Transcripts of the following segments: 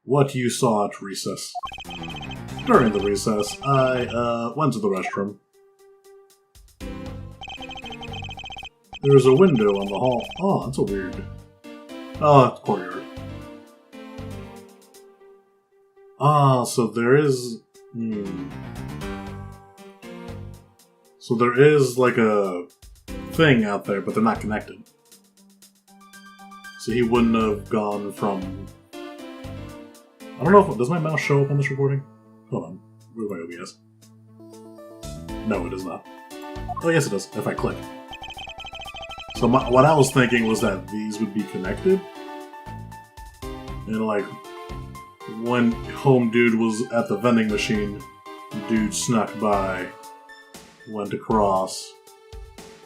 what you saw at recess. During the recess, I went to the restroom. There's a window on the hall. Oh, that's a weird... Oh, that's courtyard. Ah, so there is... So there is, like, a thing out there, but they're not connected. So he wouldn't have gone from... I don't know if... Does my mouse show up on this recording? Hold on. Where's my OBS? No, it does not. Oh, yes it does, if I click. So what I was thinking was that these would be connected. And, like, when Home Dude was at the vending machine, Dude snuck by, went across,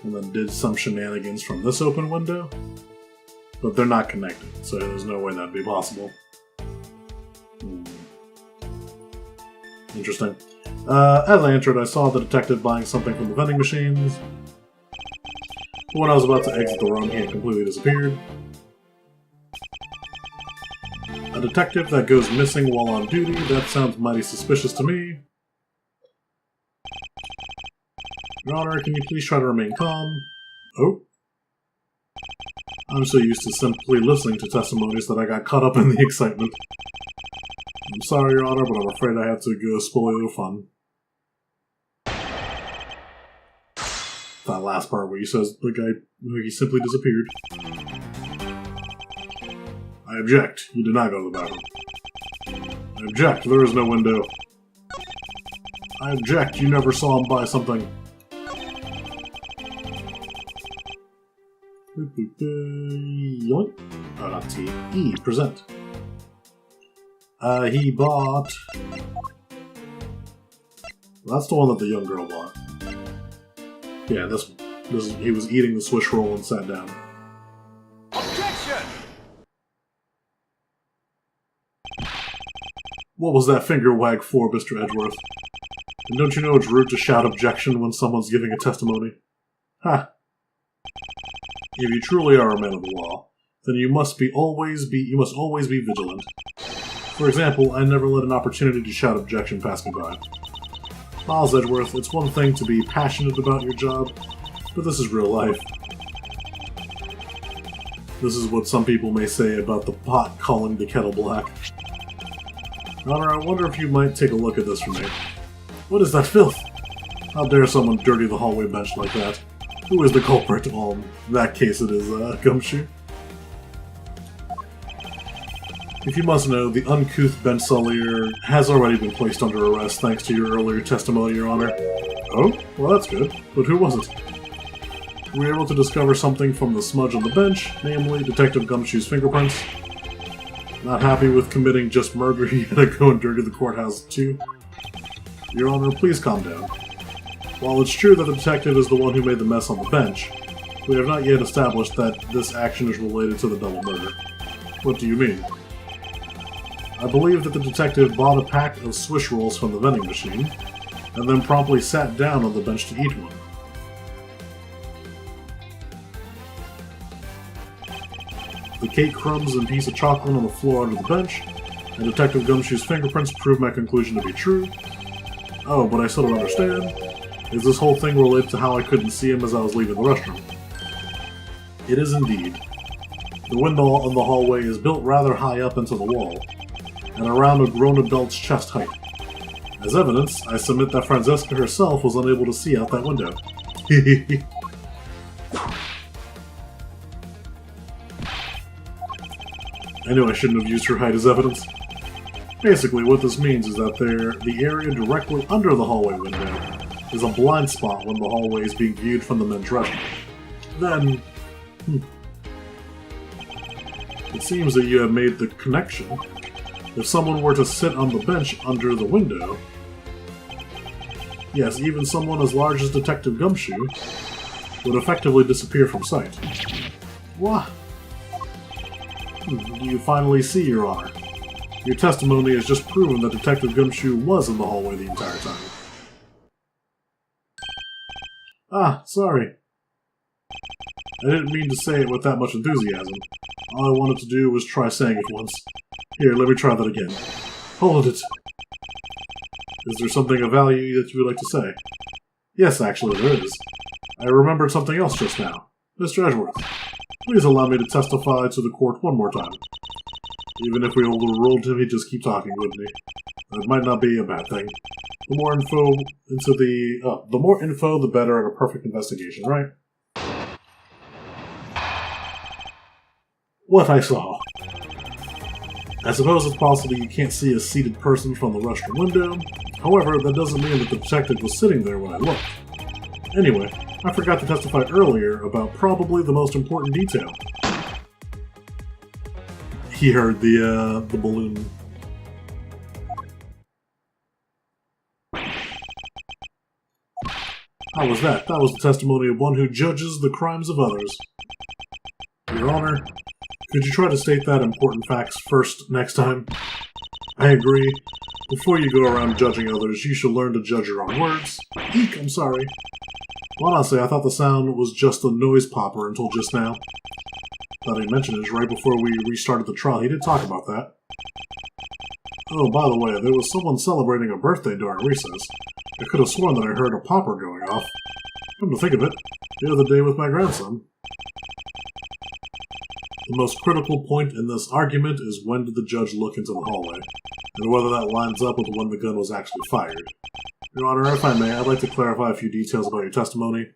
and then did some shenanigans from this open window. But they're not connected, so there's no way that'd be possible. Interesting. As I entered, I saw the detective buying something from the vending machines. But when I was about to exit the room, he had completely disappeared. A detective that goes missing while on duty? That sounds mighty suspicious to me. Your Honor, can you please try to remain calm? Oh. I'm so used to simply listening to testimonies that I got caught up in the excitement. I'm sorry, Your Honor, but I'm afraid I have to go spoil your fun. That last part where he says the guy, he simply disappeared. I object. You did not go to the bathroom. I object. There is no window. I object. You never saw him buy something. Yoink. Oh, not T. E. Present. He bought... Well, that's the one that the young girl bought. Yeah, this one. He was eating the Swiss roll and sat down. Objection! What was that finger wag for, Mr. Edgeworth? And don't you know it's rude to shout objection when someone's giving a testimony? Ha! If you truly are a man of the law, then you must always be vigilant. For example, I never let an opportunity to shout objection pass me by. Miles Edgeworth, it's one thing to be passionate about your job, but this is real life. This is what some people may say about the pot calling the kettle black. Your Honor, I wonder if you might take a look at this for me. What is that filth? How dare someone dirty the hallway bench like that? Who is the culprit? Well, in that case it is, Gumshoe. If you must know, the uncouth bench sullier has already been placed under arrest thanks to your earlier testimony, Your Honor. Oh? Well, that's good. But who was it? We were able to discover something from the smudge on the bench, namely Detective Gumshoe's fingerprints. Not happy with committing just murder, you gotta go and dirty the courthouse too. Your Honor, please calm down. While it's true that the detective is the one who made the mess on the bench, we have not yet established that this action is related to the double murder. What do you mean? I believe that the detective bought a pack of Swiss rolls from the vending machine, and then promptly sat down on the bench to eat one. The cake crumbs and piece of chocolate on the floor under the bench, and Detective Gumshoe's fingerprints prove my conclusion to be true. Oh, but I still don't understand. Is this whole thing related to how I couldn't see him as I was leaving the restroom? It is indeed. The window on the hallway is built rather high up into the wall, and around a grown adult's chest height. As evidence, I submit that Francesca herself was unable to see out that window. I knew I shouldn't have used her height as evidence. Basically, what this means is that the area directly under the hallway window is a blind spot when the hallway is being viewed from the men's restroom. Then... It seems that you have made the connection. If someone were to sit on the bench under the window... Yes, even someone as large as Detective Gumshoe would effectively disappear from sight. What? Do you finally see, Your Honor? Your testimony has just proven that Detective Gumshoe was in the hallway the entire time. Ah, sorry. I didn't mean to say it with that much enthusiasm. All I wanted to do was try saying it once. Here, let me try that again. Hold it. Is there something of value that you would like to say? Yes, actually, there is. I remembered something else just now. Mr. Edgeworth, please allow me to testify to the court one more time. Even if we overruled him, he'd just keep talking, wouldn't he? That might not be a bad thing. The more info, the better at a perfect investigation, right? What I saw. I suppose it's possible you can't see a seated person from the restaurant window. However, that doesn't mean that the detective was sitting there when I looked. Anyway, I forgot to testify earlier about probably the most important detail. He heard the balloon. How was that? That was the testimony of one who judges the crimes of others. Your Honor, could you try to state that important facts first next time? I agree. Before you go around judging others, you should learn to judge your own words. Eek, I'm sorry. Well, honestly, I thought the sound was just a noise popper until just now. Thought he mentioned it right before we restarted the trial. He did talk about that. Oh, by the way, there was someone celebrating a birthday during recess. I could have sworn that I heard a popper going off. Come to think of it, the other day with my grandson. The most critical point in this argument is when did the judge look into the hallway, and whether that lines up with when the gun was actually fired. Your Honor, if I may, I'd like to clarify a few details about your testimony.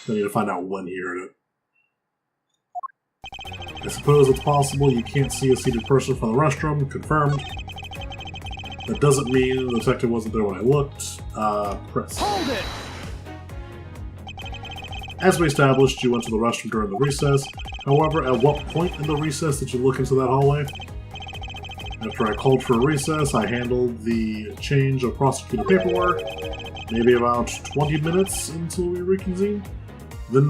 I need to find out when he heard it. I suppose it's possible you can't see a seated person from the restroom. Confirmed. That doesn't mean the detective wasn't there when I looked. Press. Hold it! As we established, you went to the restroom during the recess. However, at what point in the recess did you look into that hallway? After I called for a recess, I handled the change of prosecutor paperwork. Maybe about 20 minutes until we reconvened. Then,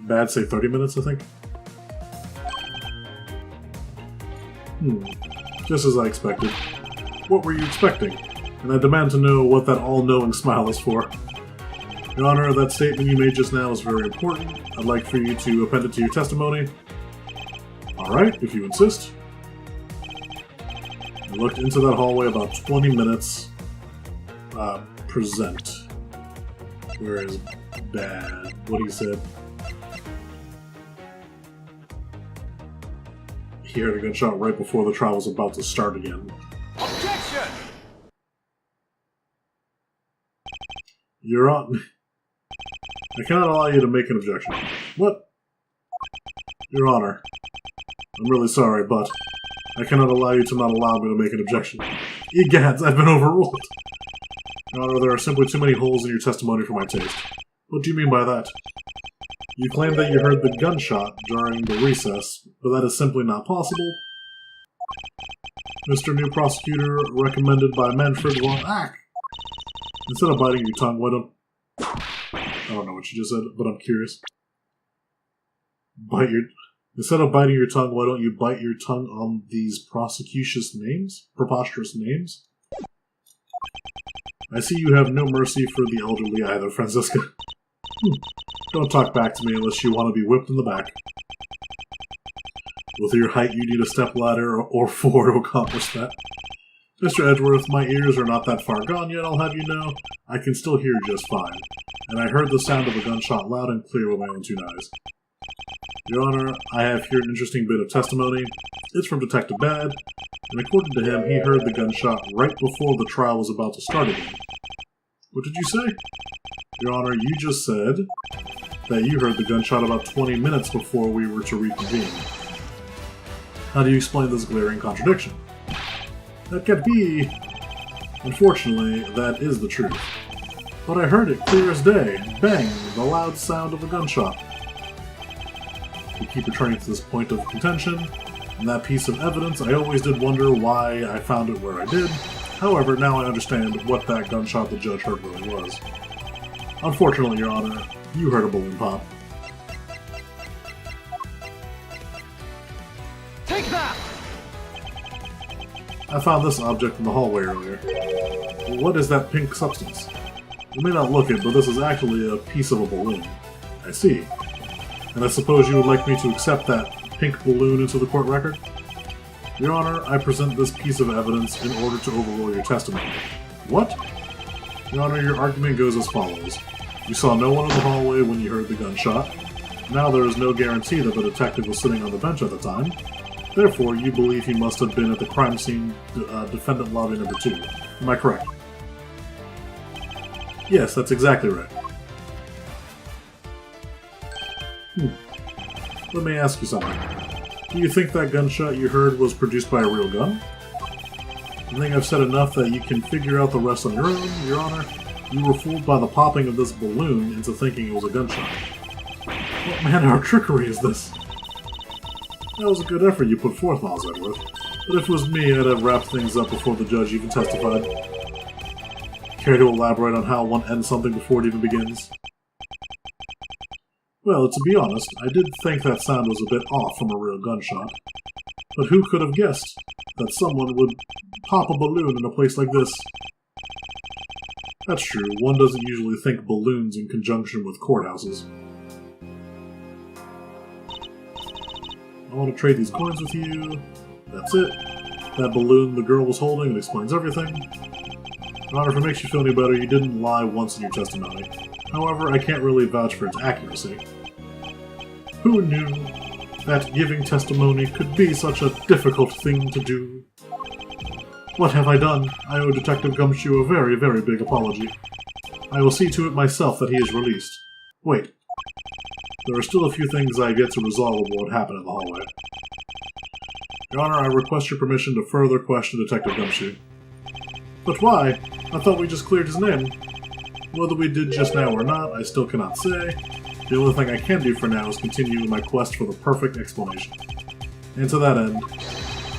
bad say 30 minutes, I think. Just as I expected. What were you expecting? And I demand to know what that all-knowing smile is for. Your Honor, that statement you made just now is very important. I'd like for you to append it to your testimony. Alright, if you insist. I looked into that hallway about 20 minutes. Present. Where is bad? What he said. He heard a gunshot right before the trial was about to start again. Objection! Your Honor, I cannot allow you to make an objection. What? Your Honor, I'm really sorry, but I cannot allow you to not allow me to make an objection. Egads, I've been overruled. Your Honor, there are simply too many holes in your testimony for my taste. What do you mean by that? You claim that you heard the gunshot during the recess, but that is simply not possible. Mr. New Prosecutor, recommended by Manfred von Ack. Instead of biting your tongue, why don't... I don't know what you just said, but I'm curious. Instead of biting your tongue, why don't you bite your tongue on these preposterous names? I see you have no mercy for the elderly either, Franziska. Don't talk back to me unless you want to be whipped in the back. With your height, you need a stepladder or four to accomplish that. Mr. Edgeworth, my ears are not that far gone yet, I'll have you know. I can still hear just fine, and I heard the sound of a gunshot loud and clear with my own two eyes. Your Honor, I have here an interesting bit of testimony. It's from Detective Bad, and according to him, he heard the gunshot right before the trial was about to start again. What did you say? Your Honor, you just said that you heard the gunshot about 20 minutes before we were to reconvene. How do you explain this glaring contradiction? That can't be. Unfortunately, that is the truth. But I heard it clear as day. Bang! The loud sound of a gunshot. We keep returning to this point of contention, and that piece of evidence, I always did wonder why I found it where I did. However, now I understand what that gunshot the judge heard really was. Unfortunately, Your Honor, you heard a balloon pop. Take that! I found this object in the hallway earlier. What is that pink substance? You may not look it, but this is actually a piece of a balloon. I see. And I suppose you would like me to accept that pink balloon into the court record? Your Honor, I present this piece of evidence in order to overrule your testimony. What? Your Honor, your argument goes as follows. You saw no one in the hallway when you heard the gunshot. Now there is no guarantee that the detective was sitting on the bench at the time. Therefore, you believe he must have been at the crime scene, defendant lobby number 2. Am I correct? Yes, that's exactly right. Let me ask you something. Do you think that gunshot you heard was produced by a real gun? I think I've said enough that you can figure out the rest on your own, Your Honor. You were fooled by the popping of this balloon into thinking it was a gunshot. What manner of trickery is this? That was a good effort you put forth, Miles Edgeworth. But if it was me, I'd have wrapped things up before the judge even testified. Care to elaborate on how one ends something before it even begins? Well, to be honest, I did think that sound was a bit off from a real gunshot. But who could have guessed that someone would pop a balloon in a place like this? That's true, one doesn't usually think balloons in conjunction with courthouses. I want to trade these coins with you. That's it. That balloon the girl was holding, it explains everything. Your Honor, if it makes you feel any better, you didn't lie once in your testimony. However, I can't really vouch for its accuracy. Who knew that giving testimony could be such a difficult thing to do? What have I done? I owe Detective Gumshoe a very, very big apology. I will see to it myself that he is released. Wait. There are still a few things I have yet to resolve of what happened in the hallway. Your Honor, I request your permission to further question Detective Gumshoe. But why? I thought we just cleared his name. Whether we did just now or not, I still cannot say. The only thing I can do for now is continue my quest for the perfect explanation. And to that end,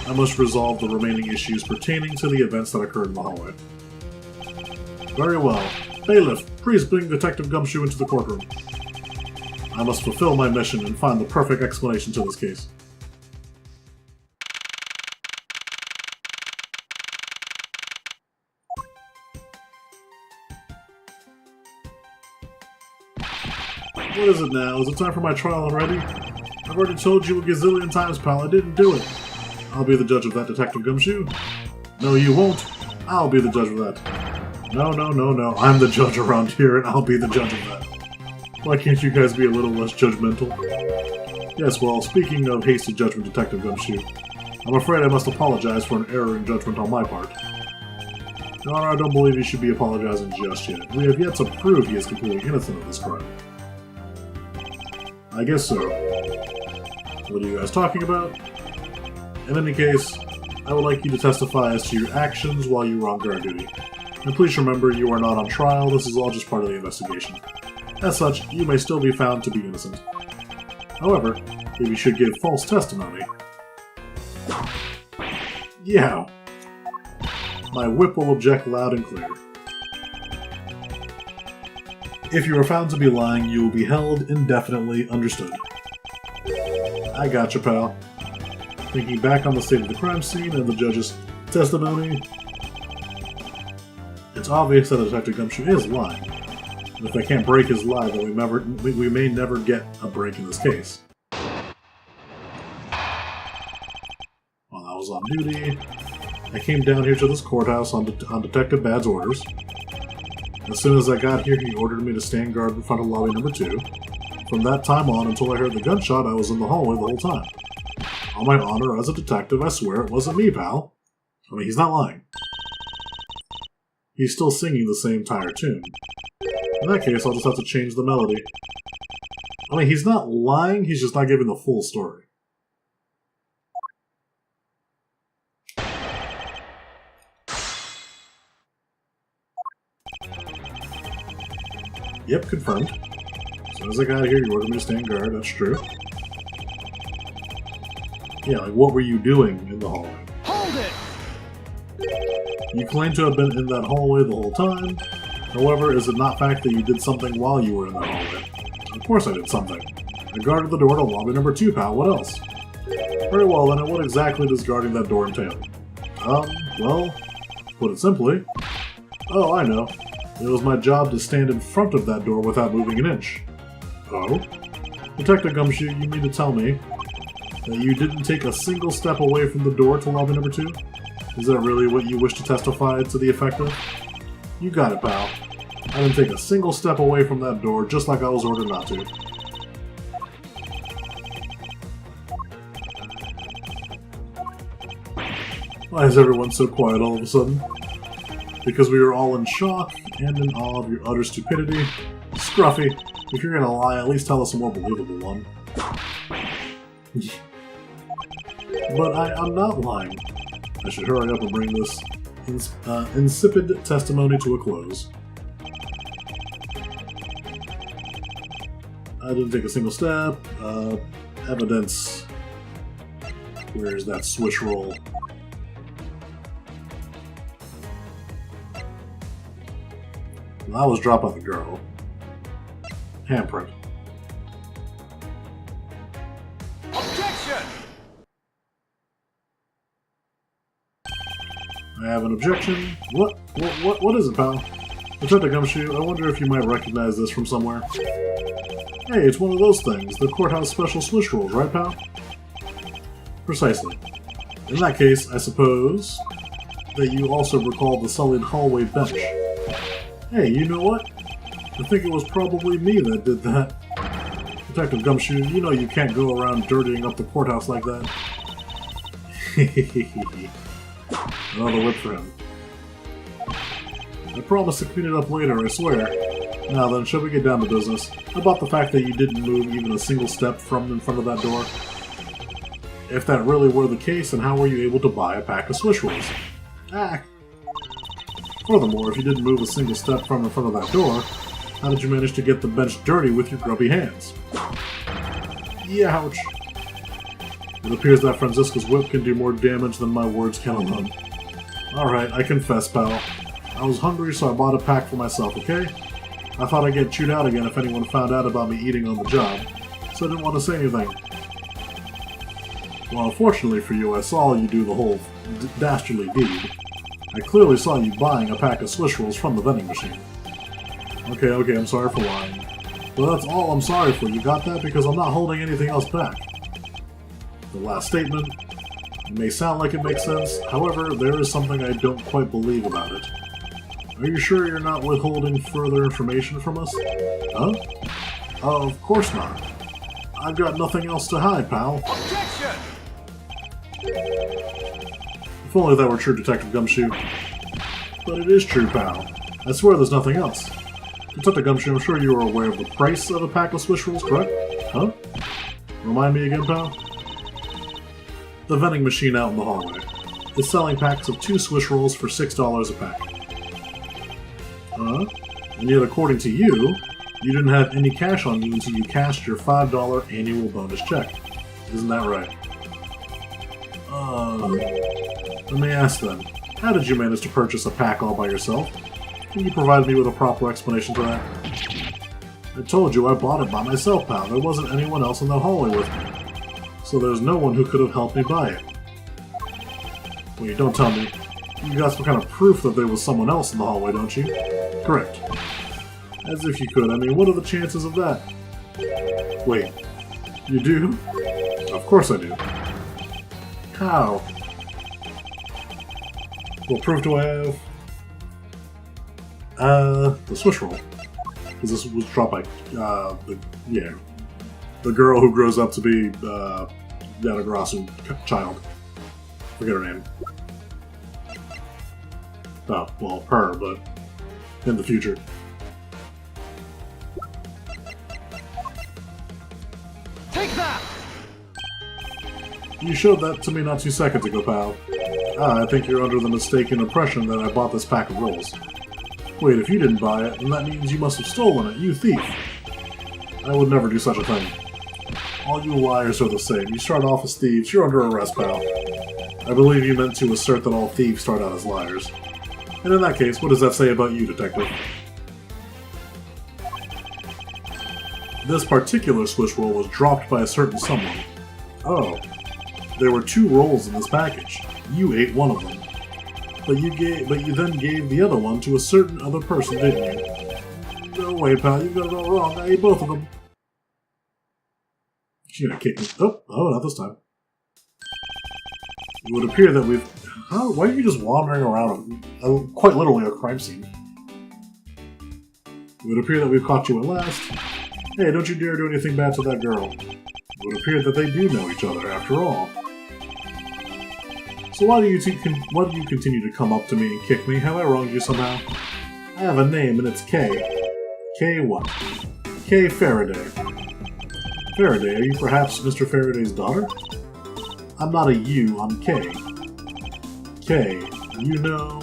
I must resolve the remaining issues pertaining to the events that occurred in the hallway. Very well. Bailiff, please bring Detective Gumshoe into the courtroom. I must fulfill my mission and find the perfect explanation to this case. What is it now? Is it time for my trial already? I've already told you a gazillion times, pal, I didn't do it. I'll be the judge of that, Detective Gumshoe. No, you won't. I'll be the judge of that. No. I'm the judge around here, and I'll be the judge of that. Why can't you guys be a little less judgmental? Yes, well, speaking of hasty judgment, Detective Gumshoe, I'm afraid I must apologize for an error in judgment on my part. Your Honor, I don't believe you should be apologizing just yet. We have yet to prove he is completely innocent of this crime. I guess so. What are you guys talking about? In any case, I would like you to testify as to your actions while you were on guard duty. And please remember, you are not on trial, this is all just part of the investigation. As such, you may still be found to be innocent. However, if you should give false testimony... Yeah! My whip will object loud and clear. If you are found to be lying, you will be held indefinitely. Understood. I gotcha, pal. Thinking back on the state of the crime scene and the judge's testimony, it's obvious that Detective Gumshoe is lying. And if I can't break his lie, then we may never get a break in this case. While I was on duty, I came down here to this courthouse on Detective Bad's orders. As soon as I got here, he ordered me to stand guard in front of lobby number 2. From that time on until I heard the gunshot, I was in the hallway the whole time. On my honor as a detective, I swear it wasn't me, pal. I mean, he's not lying. He's still singing the same tired tune. In that case, I'll just have to change the melody. I mean, he's not lying, he's just not giving the full story. Yep, confirmed. As soon as I got here, you ordered me to stand guard, that's true. Yeah, like, what were you doing in the hallway? Hold it! You claim to have been in that hallway the whole time. However, is it not fact that you did something while you were in that hallway? Of course I did something. I guarded the door to lobby number 2, pal, what else? Very well, then, and what exactly does guarding that door entail? Well, to put it simply... Oh, I know. It was my job to stand in front of that door without moving an inch. Oh? Detective Gumshoe, you mean to tell me that you didn't take a single step away from the door to lobby number 2? Is that really what you wish to testify to the effect of? You got it, pal. I didn't take a single step away from that door, just like I was ordered not to. Why is everyone so quiet all of a sudden? Because we are all in shock and in awe of your utter stupidity? Scruffy, if you're gonna lie, at least tell us a more believable one. But I'm not lying. I should hurry up and bring this insipid testimony to a close. I didn't take a single step. Evidence. Where's that swish roll? Well, that was dropped by the girl. Handprint. Objection! I have an objection. What is it, pal? Detective Gumshoe, I wonder if you might recognize this from somewhere. Hey, it's one of those things. The courthouse special swish rolls, right, pal? Precisely. In that case, I suppose that you also recall the sullied hallway bench. Hey, you know what? I think it was probably me that did that. Detective Gumshoe, you know you can't go around dirtying up the courthouse like that. Another whip for him. I promise to clean it up later, I swear. Now then, shall we get down to business? How about the fact that you didn't move even a single step from in front of that door? If that really were the case, then how were you able to buy a pack of swish rolls? Furthermore, if you didn't move a single step from in front of that door, how did you manage to get the bench dirty with your grubby hands? Youch! It appears that Franziska's whip can do more damage than my words can alone. Alright, I confess, pal. I was hungry, so I bought a pack for myself, okay? I thought I'd get chewed out again if anyone found out about me eating on the job, so I didn't want to say anything. Well, unfortunately for you, I saw you do the whole dastardly deed. I clearly saw you buying a pack of swish rolls from the vending machine. Okay, I'm sorry for lying. But that's all I'm sorry for, you got that? Because I'm not holding anything else back. The last statement, it may sound like it makes sense, however, there is something I don't quite believe about it. Are you sure you're not withholding further information from us? Huh? Of course not. I've got nothing else to hide, pal. Objection! If only that were true, Detective Gumshoe. But it is true, pal. I swear there's nothing else. Detective Gumshoe, I'm sure you are aware of the price of a pack of swish rolls, correct? Huh? Remind me again, pal? The vending machine out in the hallway is selling packs of 2 swish rolls for $6 a pack. Huh? And yet, according to you, you didn't have any cash on you until you cashed your $5 annual bonus check. Isn't that right? Let me ask then, how did you manage to purchase a pack all by yourself? Can you provide me with a proper explanation to that? I told you I bought it by myself, pal. There wasn't anyone else in the hallway with me. So there's no one who could have helped me buy it. Wait, don't tell me. You got some kind of proof that there was someone else in the hallway, don't you? Correct. As if you could. I mean, what are the chances of that? Wait, you do? Of course I do. How? What proof do I have? The swish roll. Because this was dropped by, the girl who grows up to be, Yanagrasu child. Forget her name. Oh, well, her, but in the future. Take that! You showed that to me not 2 seconds ago, pal. I think you're under the mistaken impression that I bought this pack of rolls. Wait, if you didn't buy it, then that means you must have stolen it, you thief! I would never do such a thing. All you liars are the same. You start off as thieves, you're under arrest, pal. I believe you meant to assert that all thieves start out as liars. And in that case, what does that say about you, Detective? This particular swish roll was dropped by a certain someone. Oh. There were 2 rolls in this package. You ate one of them. But you then gave the other one to a certain other person, didn't you? No way, pal. You got it all wrong. I ate both of them. She's gonna kick me. Oh, not this time. It would appear that we've... Why are you just wandering around quite literally a crime scene? It would appear that we've caught you at last. Hey, don't you dare do anything bad to that girl. It would appear that they do know each other, after all. So why do you continue to come up to me and kick me? Have I wronged you somehow? I have a name, and it's K. K what? K Faraday. Faraday, are you perhaps Mr. Faraday's daughter? I'm not a you, I'm K. K, you know...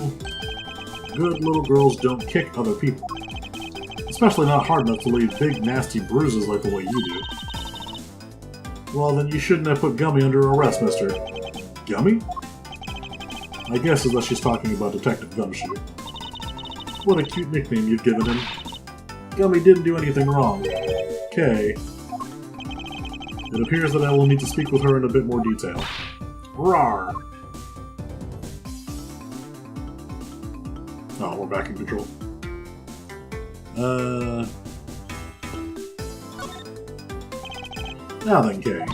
Good little girls don't kick other people. Especially not hard enough to leave big, nasty bruises like the way you do. Well, then you shouldn't have put Gummy under arrest, mister. Gummy? My guess is that she's talking about Detective Gumshoe. What a cute nickname you've given him. Gummy didn't do anything wrong. K. It appears that I will need to speak with her in a bit more detail. Rawr! Oh, we're back in control. Now then, Kay.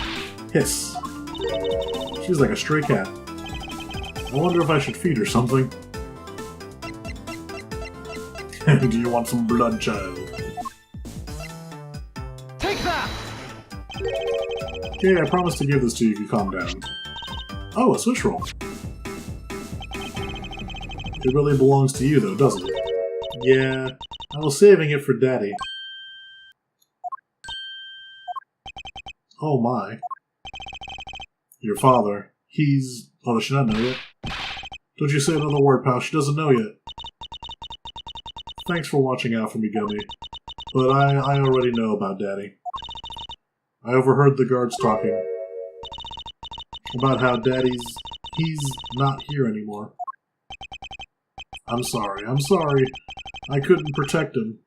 Hiss. She's like a stray cat. I wonder if I should feed her something. Do you want some blood, child? Take that! Kay, I promise to give this to you if you calm down. Oh, a switch roll. It really belongs to you, though, doesn't it? Yeah, I was saving it for Daddy. Oh my. Your father. He's... Oh, does she not know yet? Don't you say another word, pal. She doesn't know yet. Thanks for watching out for me, Gummy. But I already know about Daddy. I overheard the guards talking. About how he's not here anymore. I'm sorry. I couldn't protect him.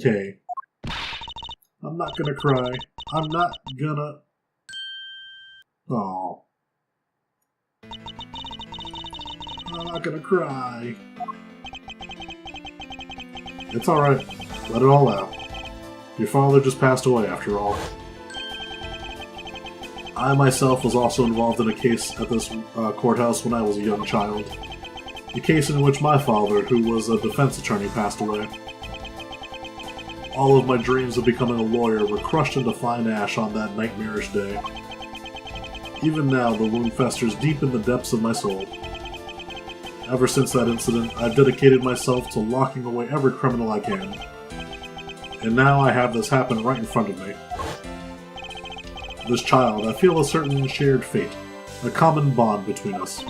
Kay. I'm not gonna cry. I'm not gonna... Aww. I'm not gonna cry. It's alright. Let it all out. Your father just passed away, after all. I myself was also involved in a case at this courthouse when I was a young child. A case in which my father, who was a defense attorney, passed away. All of my dreams of becoming a lawyer were crushed into fine ash on that nightmarish day. Even now, the wound festers deep in the depths of my soul. Ever since that incident, I've dedicated myself to locking away every criminal I can. And now I have this happen right in front of me. This child, I feel a certain shared fate, a common bond between us.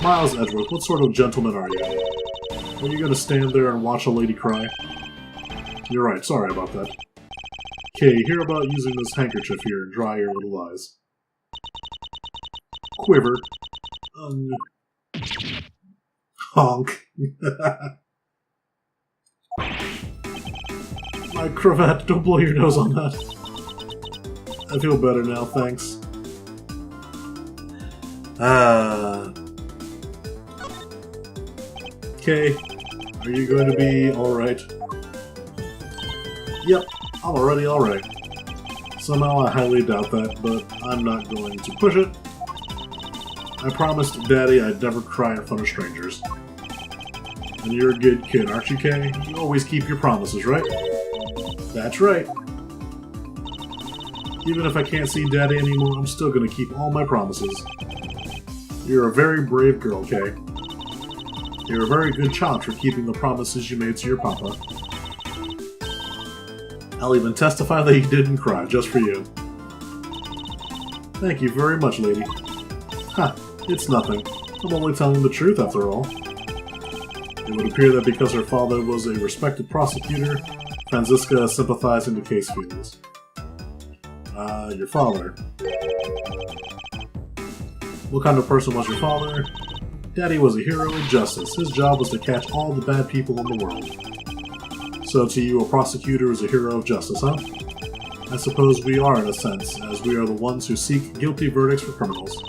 Miles Edgeworth, what sort of gentleman are you? Are you gonna stand there and watch a lady cry? You're right, sorry about that. Kay, hear about using this handkerchief here and dry your little eyes. Quiver. Honk. My cravat, don't blow your nose on that. I feel better now, thanks. Okay, are you going to be alright? Yep, I'm already alright. Somehow I highly doubt that, but I'm not going to push it. I promised Daddy I'd never cry in front of strangers. And you're a good kid, aren't you, Kay? You always keep your promises, right? That's right. Even if I can't see Daddy anymore, I'm still gonna keep all my promises. You're a very brave girl, Kay. You're a very good child for keeping the promises you made to your papa. I'll even testify that you didn't cry, just for you. Thank you very much, lady. Ha, it's nothing. I'm only telling the truth, after all. It would appear that because her father was a respected prosecutor, Franziska is sympathizing to Kay's feelings. Your father. What kind of person was your father? Daddy was a hero of justice. His job was to catch all the bad people in the world. So to you, a prosecutor is a hero of justice, huh? I suppose we are in a sense, as we are the ones who seek guilty verdicts for criminals.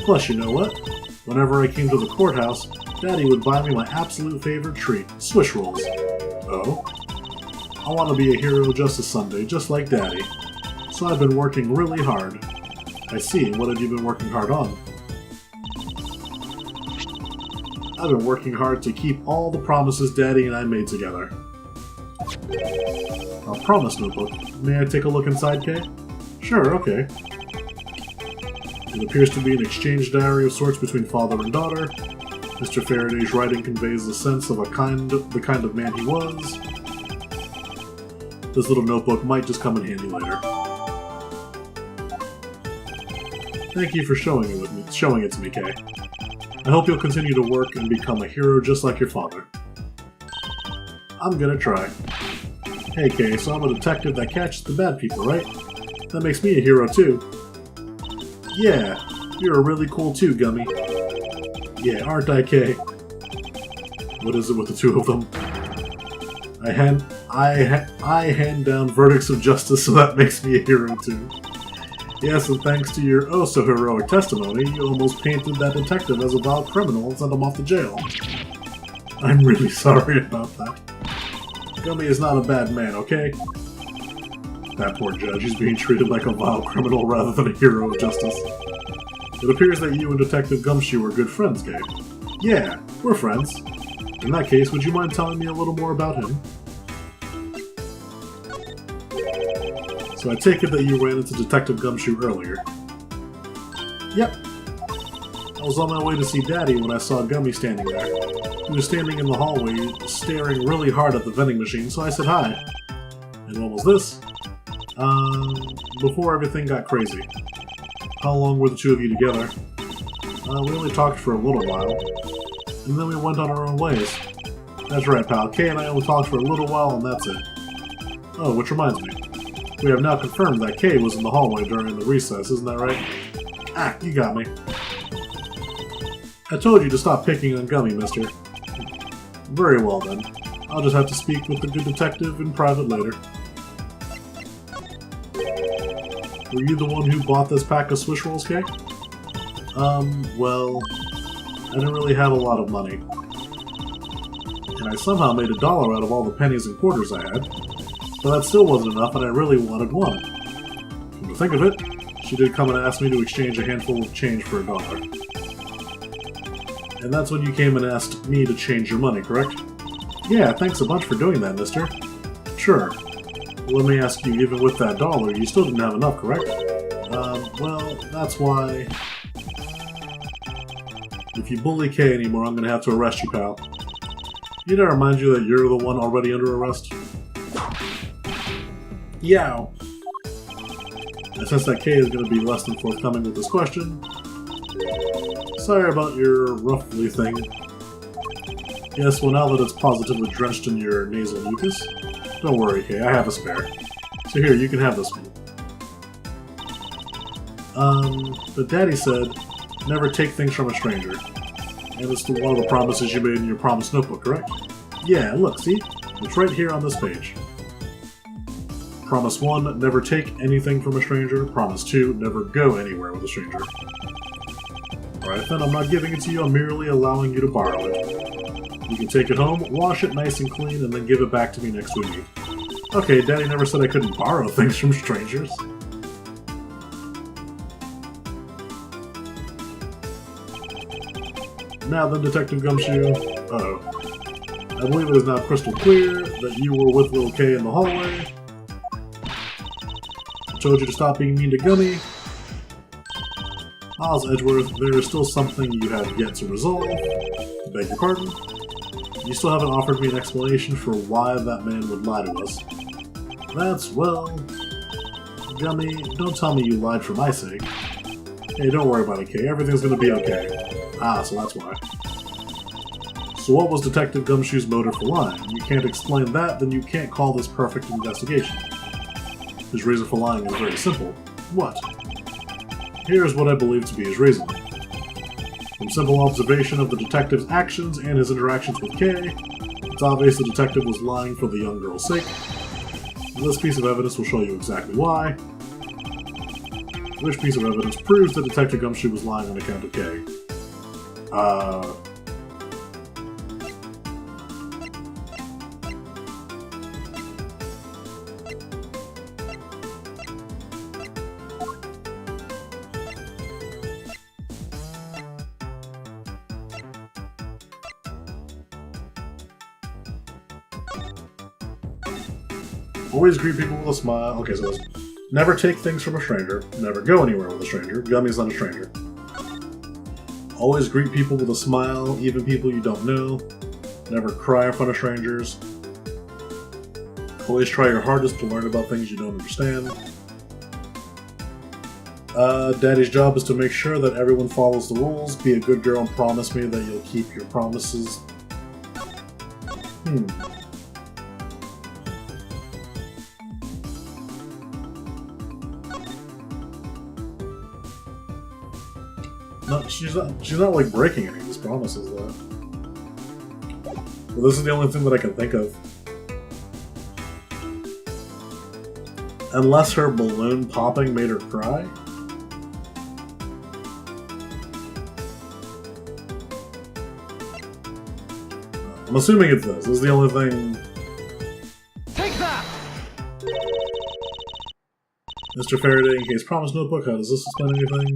Plus, you know what? Whenever I came to the courthouse, Daddy would buy me my absolute favorite treat, Swish Rolls. Oh? I want to be a hero just this Sunday, just like Daddy. So I've been working really hard. I see, what have you been working hard on? I've been working hard to keep all the promises Daddy and I made together. A promise notebook. May I take a look inside, Kay? Sure, okay. It appears to be an exchange diary of sorts between father and daughter. Mr. Faraday's writing conveys the sense of the kind of man he was. This little notebook might just come in handy later. Thank you for showing it to me, Kay. I hope you'll continue to work and become a hero just like your father. I'm gonna try. Hey Kay, so I'm a detective that catches the bad people, right? That makes me a hero too. Yeah, you're really cool too, Gummy. Yeah, aren't I, Kay? What is it with the two of them? I hand down verdicts of justice, so that makes me a hero too. Yes, and thanks to your oh-so-heroic testimony, you almost painted that detective as a vile criminal and sent him off to jail. I'm really sorry about that. Gummy is not a bad man, okay? That poor judge, he's being treated like a vile criminal rather than a hero of justice. It appears that you and Detective Gumshoe are good friends, Kay. Yeah, we're friends. In that case, would you mind telling me a little more about him? So I take it that you ran into Detective Gumshoe earlier. Yep. I was on my way to see Daddy when I saw Gummy standing there. He was standing in the hallway, staring really hard at the vending machine, so I said hi. And what was this? Before everything got crazy. How long were the two of you together? We only talked for a little while, and then we went on our own ways. That's right, pal. Kay and I only talked for a little while, and that's it. Oh, which reminds me. We have now confirmed that Kay was in the hallway during the recess, isn't that right? Ah, you got me. I told you to stop picking on Gummy, mister. Very well, then. I'll just have to speak with the good detective in private later. Were you the one who bought this pack of Swish Rolls, Kay? Well, I didn't really have a lot of money. And I somehow made $1 out of all the pennies and quarters I had. But that still wasn't enough, and I really wanted one. Come to think of it, she did come and ask me to exchange a handful of change for $1. And that's when you came and asked me to change your money, correct? Yeah, thanks a bunch for doing that, mister. Sure. Let me ask you, even with that $1, you still didn't have enough, correct? Well, that's why... If you bully Kay anymore, I'm gonna have to arrest you, pal. Need I remind you that you're the one already under arrest? Yow! I sense that Kay is gonna be less than forthcoming with this question. Sorry about your roughly thing. Yes, well now that it's positively drenched in your nasal mucus. Don't worry, Kay, I have a spare. So here, you can have this one. But Daddy said, never take things from a stranger. And it's one of the promises you made in your promise notebook, correct? Yeah, look, see? It's right here on this page. Promise 1, never take anything from a stranger. Promise 2, never go anywhere with a stranger. Alright then, I'm not giving it to you, I'm merely allowing you to borrow it. You can take it home, wash it nice and clean, and then give it back to me next week. Okay, Daddy never said I couldn't borrow things from strangers. Now then, Detective Gumshoe. Uh-oh. I believe it is now crystal clear that you were with little Kay in the hallway. I told you to stop being mean to Gummy. Miles Edgeworth, there is still something you have yet to resolve. I beg your pardon. You still haven't offered me an explanation for why that man would lie to us. That's, well... Gummy, don't tell me you lied for my sake. Hey, don't worry about it, Kay. Everything's gonna be okay. Ah, so that's why. So what was Detective Gumshoe's motive for lying? You can't explain that, then you can't call this perfect investigation. His reason for lying is very simple. What? Here's what I believe to be his reason. From simple observation of the detective's actions and his interactions with Kay, it's obvious the detective was lying for the young girl's sake. This piece of evidence will show you exactly why. Which piece of evidence proves that Detective Gumshoe was lying on account of Kay? Always greet people with a smile. Okay, so it's never take things from a stranger. Never go anywhere with a stranger. Gummy's not a stranger. Always greet people with a smile, even people you don't know. Never cry in front of strangers. Always try your hardest to learn about things you don't understand. Daddy's job is to make sure that everyone follows the rules. Be a good girl and promise me that you'll keep your promises. No, she's not like breaking any of these promises though. Well, this is the only thing that I can think of. Unless her balloon popping made her cry? I'm assuming it's this. This is the only thing... Take that! Mr. Faraday, in case promise notebook, how does this explain anything?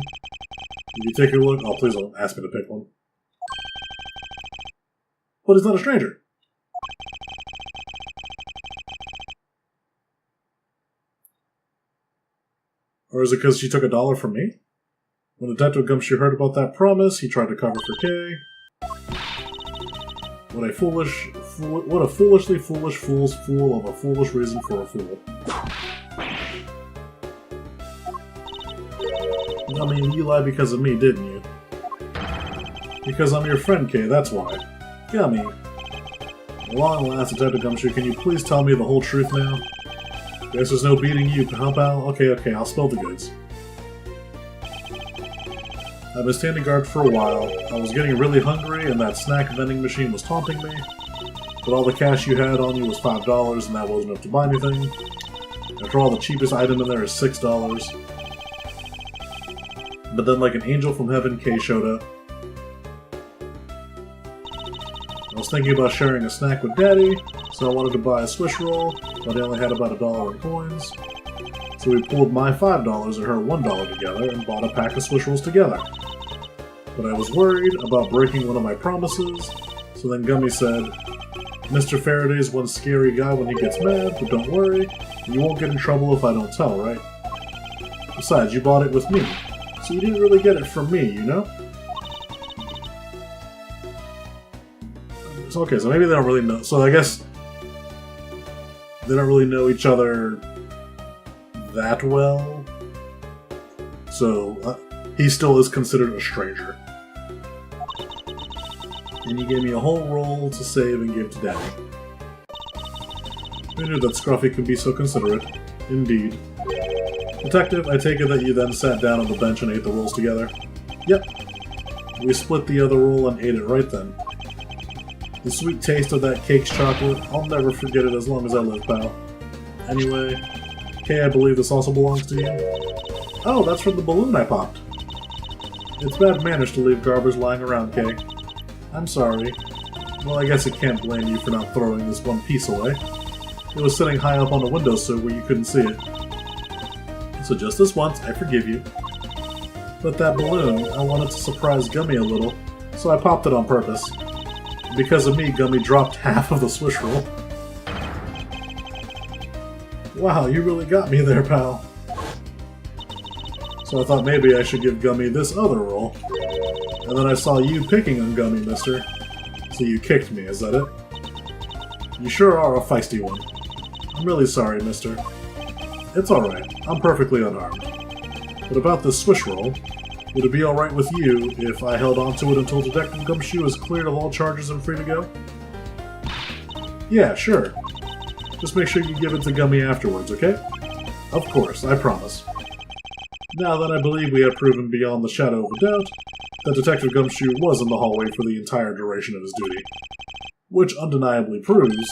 If you take a look... Oh, please don't ask me to pick one. But he's not a stranger. Or is it because she took $1 from me? When Detective Gumshoe heard about that promise, he tried to cover for Kay. What a foolishly foolish fool's fool of a foolish reason for a fool. I mean, you lied because of me, didn't you? Because I'm your friend, Kay, that's why. Gummy. At long last, Detective Gumshoe, can you please tell me the whole truth now? Guess there's no beating you, huh, pal? Okay, I'll spill the goods. I've been standing guard for a while. I was getting really hungry, and that snack vending machine was taunting me. But all the cash you had on you was $5, and that wasn't enough to buy anything. After all, the cheapest item in there is $6. But then, like an angel from heaven, Kay showed up. I was thinking about sharing a snack with Daddy, so I wanted to buy a Swiss roll, but I only had about $1 in coins. So we pulled my $5 and her $1 together and bought a pack of Swiss rolls together. But I was worried about breaking one of my promises, so then Gummy said, Mr. Faraday's one scary guy when he gets mad, but don't worry, you won't get in trouble if I don't tell, right? Besides, you bought it with me, so you didn't really get it from me, you know? So, okay, so maybe they don't really know. So I guess they don't really know each other that well. So he still is considered a stranger. And he gave me a whole roll to save and give to Daddy. Who knew that Scruffy could be so considerate? Indeed. Detective, I take it that you then sat down on the bench and ate the rolls together? Yep. We split the other roll and ate it right then. The sweet taste of that cake's chocolate, I'll never forget it as long as I live, pal. Anyway, Kay, I believe this also belongs to you? Oh, that's from the balloon I popped. It's bad manners to leave garbage lying around, Kay. I'm sorry. Well, I guess I can't blame you for not throwing this one piece away. It was sitting high up on the windowsill where you couldn't see it. So just this once, I forgive you. But that balloon, I wanted to surprise Gummy a little, so I popped it on purpose. Because of me, Gummy dropped half of the Swiss roll. Wow, you really got me there, pal. So I thought maybe I should give Gummy this other roll. And then I saw you picking on Gummy, mister. So you kicked me, is that it? You sure are a feisty one. I'm really sorry, mister. It's alright, I'm perfectly unharmed. But about this Swiss roll, would it be alright with you if I held onto it until Detective Gumshoe is cleared of all charges and free to go? Yeah, sure. Just make sure you give it to Gummy afterwards, okay? Of course, I promise. Now that I believe we have proven beyond the shadow of a doubt that Detective Gumshoe was in the hallway for the entire duration of his duty, which undeniably proves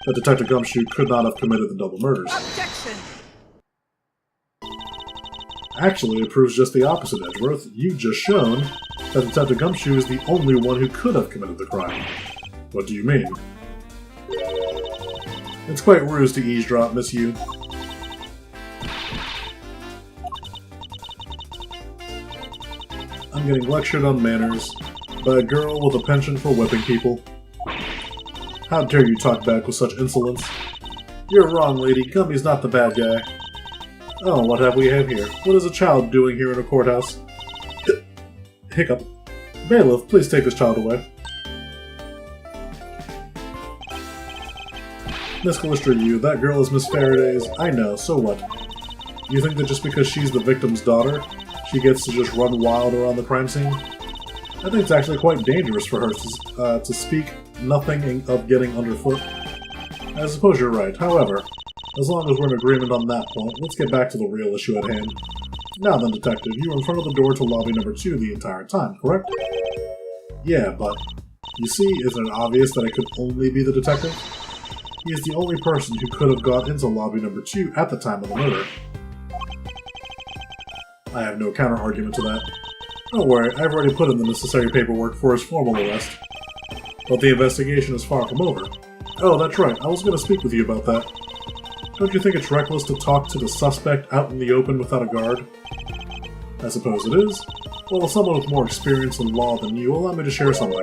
that Detective Gumshoe could not have committed the double murders. Objection! Actually, it proves just the opposite, Edgeworth. You've just shown that Detective Gumshoe is the only one who could have committed the crime. What do you mean? It's quite rude to eavesdrop, Miss Yu. I'm getting lectured on manners by a girl with a penchant for whipping people. How dare you talk back with such insolence? You're wrong, lady. Gumby's not the bad guy. Oh, what have we here? What is a child doing here in a courthouse? Hiccup. Bailiff, please take this child away. Miss Callistra, you, that girl is Miss Faraday's. I know, so what? You think that just because she's the victim's daughter, she gets to just run wild around the crime scene? I think it's actually quite dangerous for her to speak nothing of getting underfoot. I suppose you're right. However, as long as we're in agreement on that point, let's get back to the real issue at hand. Now then, Detective, you were in front of the door to lobby number 2 the entire time, correct? Yeah, but... You see, isn't it obvious that it could only be the detective? He is the only person who could have got into lobby number 2 at the time of the murder. I have no counter-argument to that. Don't worry, I've already put in the necessary paperwork for his formal arrest. But the investigation is far from over. Oh, that's right, I was going to speak with you about that. Don't you think it's reckless to talk to the suspect out in the open without a guard? I suppose it is. Well, as someone with more experience in law than you, allow me to share something.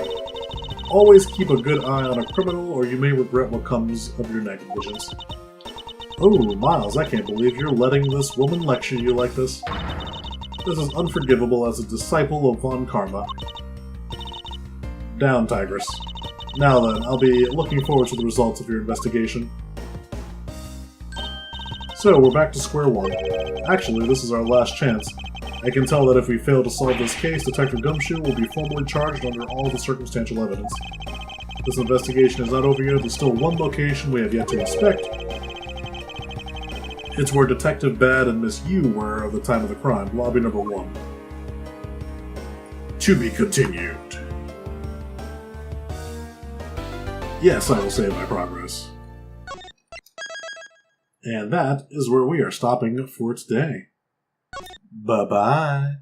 Always keep a good eye on a criminal, or you may regret what comes of your negligence. Oh, Miles, I can't believe you're letting this woman lecture you like this. This is unforgivable as a disciple of Von Karma. Down, Tigress. Now then, I'll be looking forward to the results of your investigation. So, we're back to square one. Actually, this is our last chance. I can tell that if we fail to solve this case, Detective Gumshoe will be formally charged under all the circumstantial evidence. This investigation is not over yet. There's still one location we have yet to inspect. It's where Detective Bad and Miss Yu were at the time of the crime, lobby number 1. To be continued. Yes, I will save my progress. And that is where we are stopping for today. Bye-bye.